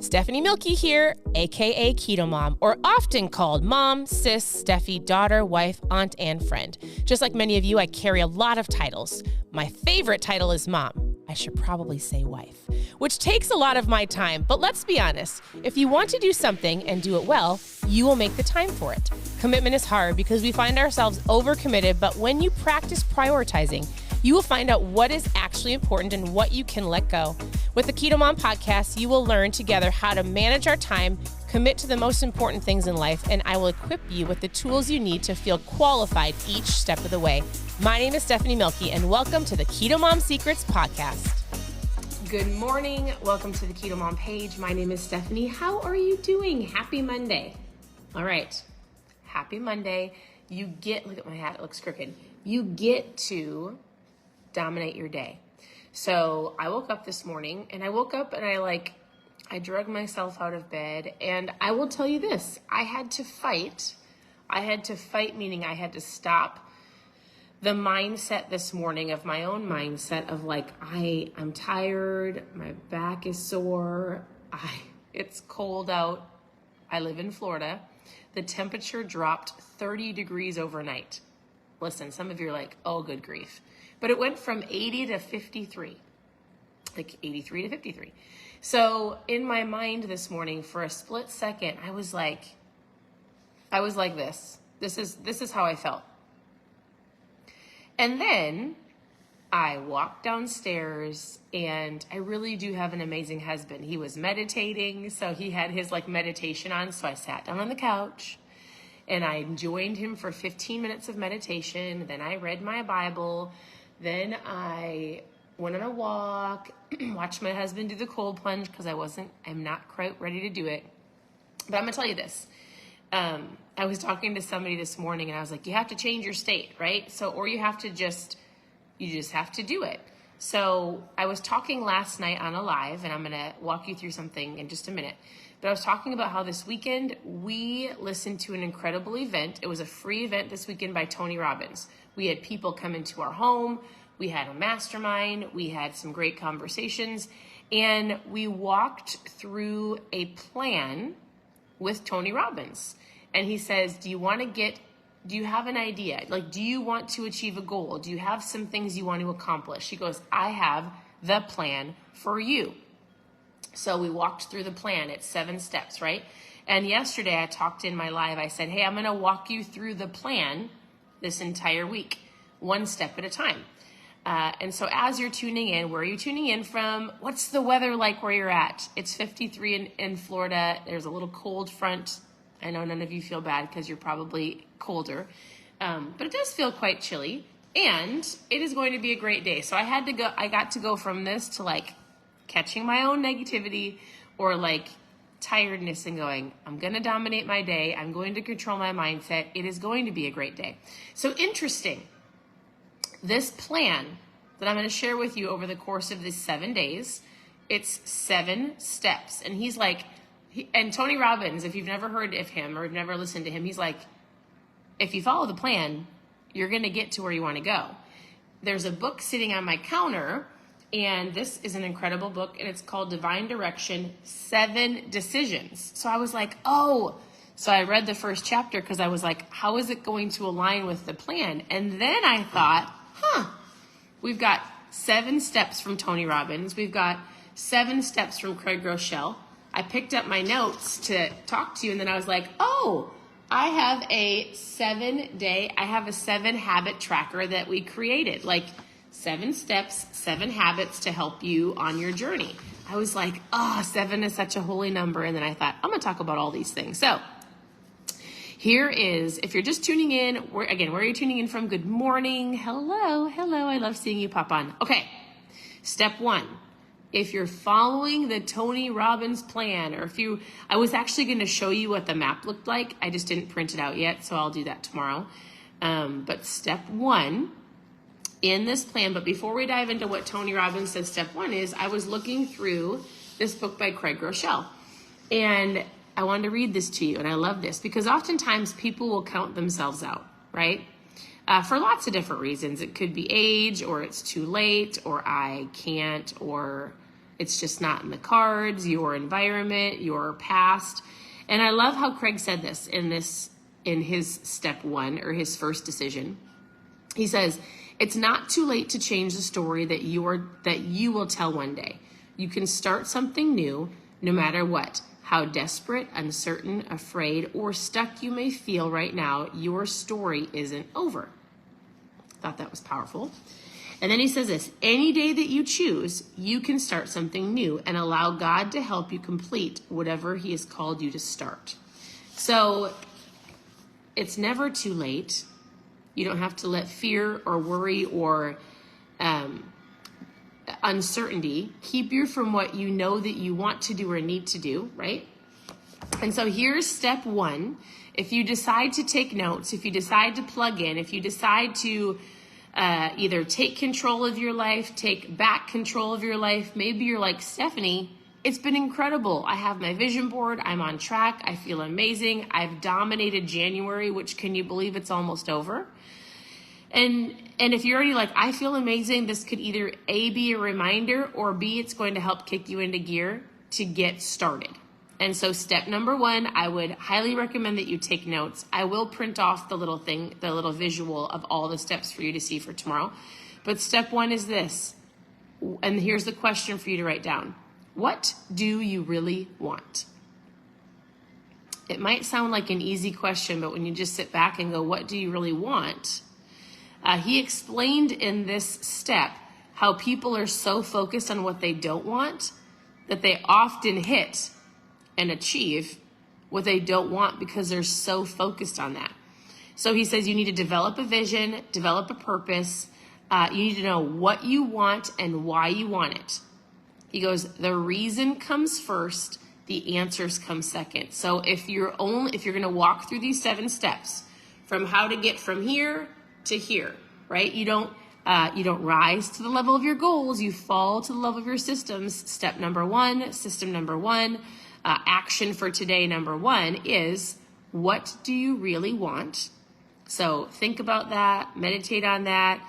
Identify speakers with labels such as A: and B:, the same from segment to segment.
A: Stephanie Milky here, aka KetoMOM, or often called mom, sis, Steffi, daughter, wife, aunt, and friend. Just like many of you, I carry a lot of titles. My favorite title is mom. I should probably say wife, which takes a lot of my time. But let's be honest, if you want to do something and do it well, you will make the time for it. Commitment is hard because we find ourselves overcommitted, but when you practice prioritizing, you will find out what is actually important and what you can let go. With the KetoMOM podcast, you will learn together how to manage our time, commit to the most important things in life, and I will equip you with the tools you need to feel qualified each step of the way. My name is Stephanie Milky, and welcome to the KetoMOM Secrets podcast. Good morning. Welcome to the KetoMOM page. My name is Stephanie. How are you doing? Happy Monday. All right. Happy Monday. Look at my hat. It looks crooked. You get to dominate your day. So I woke up this morning and I drug myself out of bed, and I will tell you this, I had to fight, meaning I had to stop the mindset this morning of my own mindset of I'm tired, my back is sore, it's cold out. I live in Florida. The temperature dropped 30 degrees overnight. Listen, some of you are like, oh, good grief. But it went from 80 to 53, like 83 to 53. So in my mind this morning, for a split second, I was like this. This is how I felt. And then I walked downstairs, and I really do have an amazing husband. He was meditating, so he had his meditation on. So I sat down on the couch and I joined him for 15 minutes of meditation. Then I read my Bible. Then I went on a walk, watched my husband do the cold plunge because I'm not quite ready to do it. But I'm going to tell you this. I was talking to somebody this morning, and I was like, you have to change your state, right? Or you just have to do it. So I was talking last night on a live, and I'm going to walk you through something in just a minute. But I was talking about how this weekend we listened to an incredible event. It was a free event this weekend by Tony Robbins. We had people come into our home. We had a mastermind. We had some great conversations. And we walked through a plan with Tony Robbins. And he says, do you have an idea? Do you want to achieve a goal? Do you have some things you want to accomplish? He goes, I have the plan for you. So we walked through the plan. It's 7 steps, right? And yesterday I talked in my live. I said, hey, I'm going to walk you through the plan this entire week, 1 step at a time. And so as you're tuning in, where are you tuning in from? What's the weather like where you're at? It's 53 in Florida. There's a little cold front. I know none of you feel bad because you're probably colder, but it does feel quite chilly, and it is going to be a great day. So I got to go from this to catching my own negativity or tiredness and going, I'm going to dominate my day. I'm going to control my mindset. It is going to be a great day. So interesting. This plan that I'm going to share with you over the course of these 7 days, it's 7 steps. And and Tony Robbins, if you've never heard of him or never listened to him, he's like, if you follow the plan, you're going to get to where you want to go. There's a book sitting on my counter, and this is an incredible book, and it's called Divine Direction, 7 Decisions. So I was like, oh, so I read the first chapter because I was like, how is it going to align with the plan? And then I thought, we've got 7 steps from Tony Robbins. We've got 7 steps from Craig Groeschel. I picked up my notes to talk to you, and then I was like, oh, I have a 7 habit tracker that we created, 7 steps, 7 habits to help you on your journey. I was like, 7 is such a holy number. And then I thought, I'm going to talk about all these things. So here is, if you're just tuning in, where are you tuning in from? Good morning. Hello. I love seeing you pop on. Okay. Step 1. If you're following the Tony Robbins plan, I was actually going to show you what the map looked like. I just didn't print it out yet, so I'll do that tomorrow. But step 1 in this plan, but before we dive into what Tony Robbins says step 1 is, I was looking through this book by Craig Groeschel, and I wanted to read this to you, and I love this because oftentimes people will count themselves out, right? For lots of different reasons. It could be age, or it's too late, or I can't, or It's just not in the cards, your environment, your past. And I love how Craig said this in his step 1 or his first decision. He says, it's not too late to change the story that you will tell one day. You can start something new no matter what. How desperate, uncertain, afraid, or stuck you may feel right now, your story isn't over. Thought that was powerful. And then he says this, any day that you choose, you can start something new and allow God to help you complete whatever he has called you to start. So it's never too late. You don't have to let fear or worry or uncertainty keep you from what you know that you want to do or need to do, right? And so here's step 1. If you decide to take notes, if you decide to plug in, if you decide to either take control of your life, take back control of your life, maybe you're like, Stephanie, it's been incredible. I have my vision board. I'm on track. I feel amazing. I've dominated January, which can you believe it's almost over? And if you're already like, I feel amazing, this could either A, be a reminder, or B, it's going to help kick you into gear to get started. And so step number 1, I would highly recommend that you take notes. I will print off the little thing, the little visual of all the steps for you to see for tomorrow. But step 1 is this. And here's the question for you to write down. What do you really want? It might sound like an easy question, but when you just sit back and go, what do you really want? He explained in this step how people are so focused on what they don't want that they often hit and achieve what they don't want because they're so focused on that. So he says you need to develop a vision, develop a purpose. You need to know what you want and why you want it. He goes, the reason comes first, the answers come second. So if you're going to walk through these 7 steps from how to get from here to here, right? You don't rise to the level of your goals. You fall to the level of your systems. Step number 1, system number 1, action for today number 1 is, what do you really want? So think about that, meditate on that,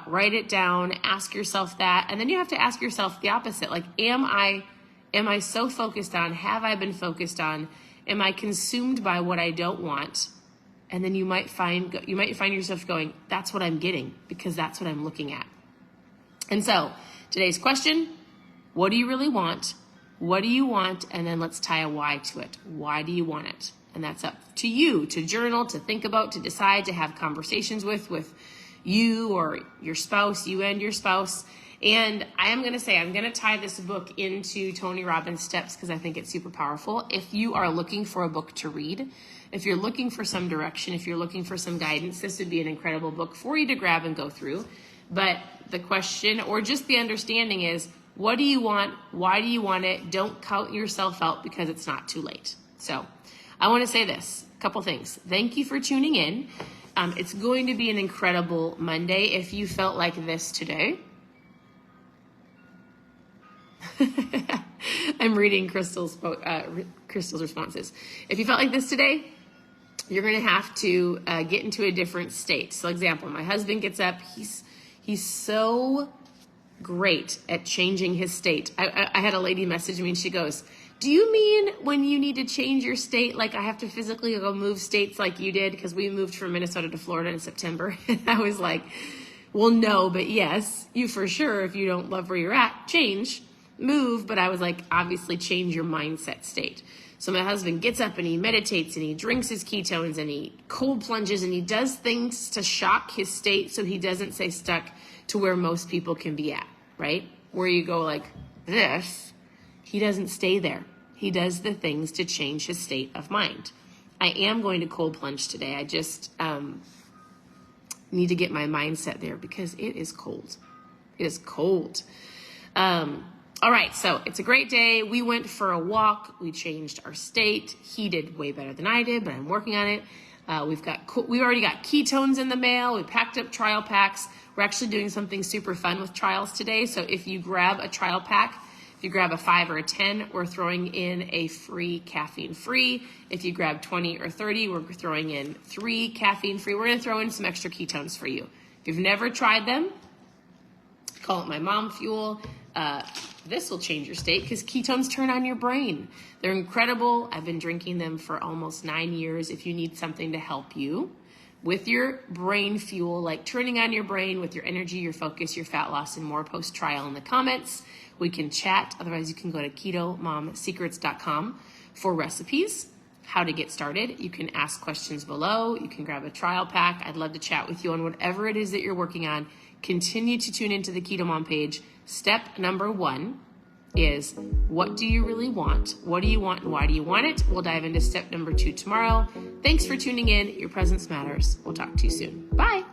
A: write it down, ask yourself that, and then you have to ask yourself the opposite. Like, am I so focused on, have I been focused on, am I consumed by what I don't want? And then you might find yourself going, that's what I'm getting because that's what I'm looking at. And so today's question, what do you really want? What do you want? And then let's tie a why to it. Why do you want it? And that's up to you to journal, to think about, to decide, to have conversations with you or your spouse, you and your spouse. And I am going to say, I'm going to tie this book into Tony Robbins' steps because I think it's super powerful. If you are looking for a book to read, if you're looking for some direction, if you're looking for some guidance, this would be an incredible book for you to grab and go through. But the question, or just the understanding is, what do you want? Why do you want it? Don't count yourself out because it's not too late. So I want to say this, a couple things. Thank you for tuning in. It's going to be an incredible Monday. If you felt like this today, I'm reading Crystal's responses. If you felt like this today, you're going to have to get into a different state. So example, my husband gets up. He's so great at changing his state. I had a lady message me and she goes, do you mean when you need to change your state, like I have to physically go move states like you did? Because we moved from Minnesota to Florida in September. And I was like, well, no, but yes, you for sure, if you don't love where you're at, change, move. But I was like, obviously change your mindset state. So my husband gets up and he meditates and he drinks his ketones and he cold plunges and he does things to shock his state so he doesn't stay stuck to where most people can be at, right? Where you go like this, he doesn't stay there. He does the things to change his state of mind. I am going to cold plunge today. I just need to get my mindset there because it is cold. It is cold. All right, so it's a great day. We went for a walk. We changed our state. He did way better than I did, but I'm working on it. We already got ketones in the mail. We packed up trial packs. We're actually doing something super fun with trials today. So if you grab a trial pack, if you grab a 5 or a 10, we're throwing in a free caffeine-free. If you grab 20 or 30, we're throwing in 3 caffeine-free. We're going to throw in some extra ketones for you. If you've never tried them, call it my mom fuel. This will change your state because ketones turn on your brain. They're incredible. I've been drinking them for almost 9 years. If you need something to help you with your brain fuel, like turning on your brain with your energy, your focus, your fat loss, and more, post trial in the comments. We can chat. Otherwise, you can go to ketomomsecrets.com for recipes, how to get started. You can ask questions below. You can grab a trial pack. I'd love to chat with you on whatever it is that you're working on. Continue to tune into the Keto Mom page. Step number 1 is, what do you really want? What do you want and why do you want it? We'll dive into step number 2 tomorrow. Thanks for tuning in. Your presence matters. We'll talk to you soon. Bye.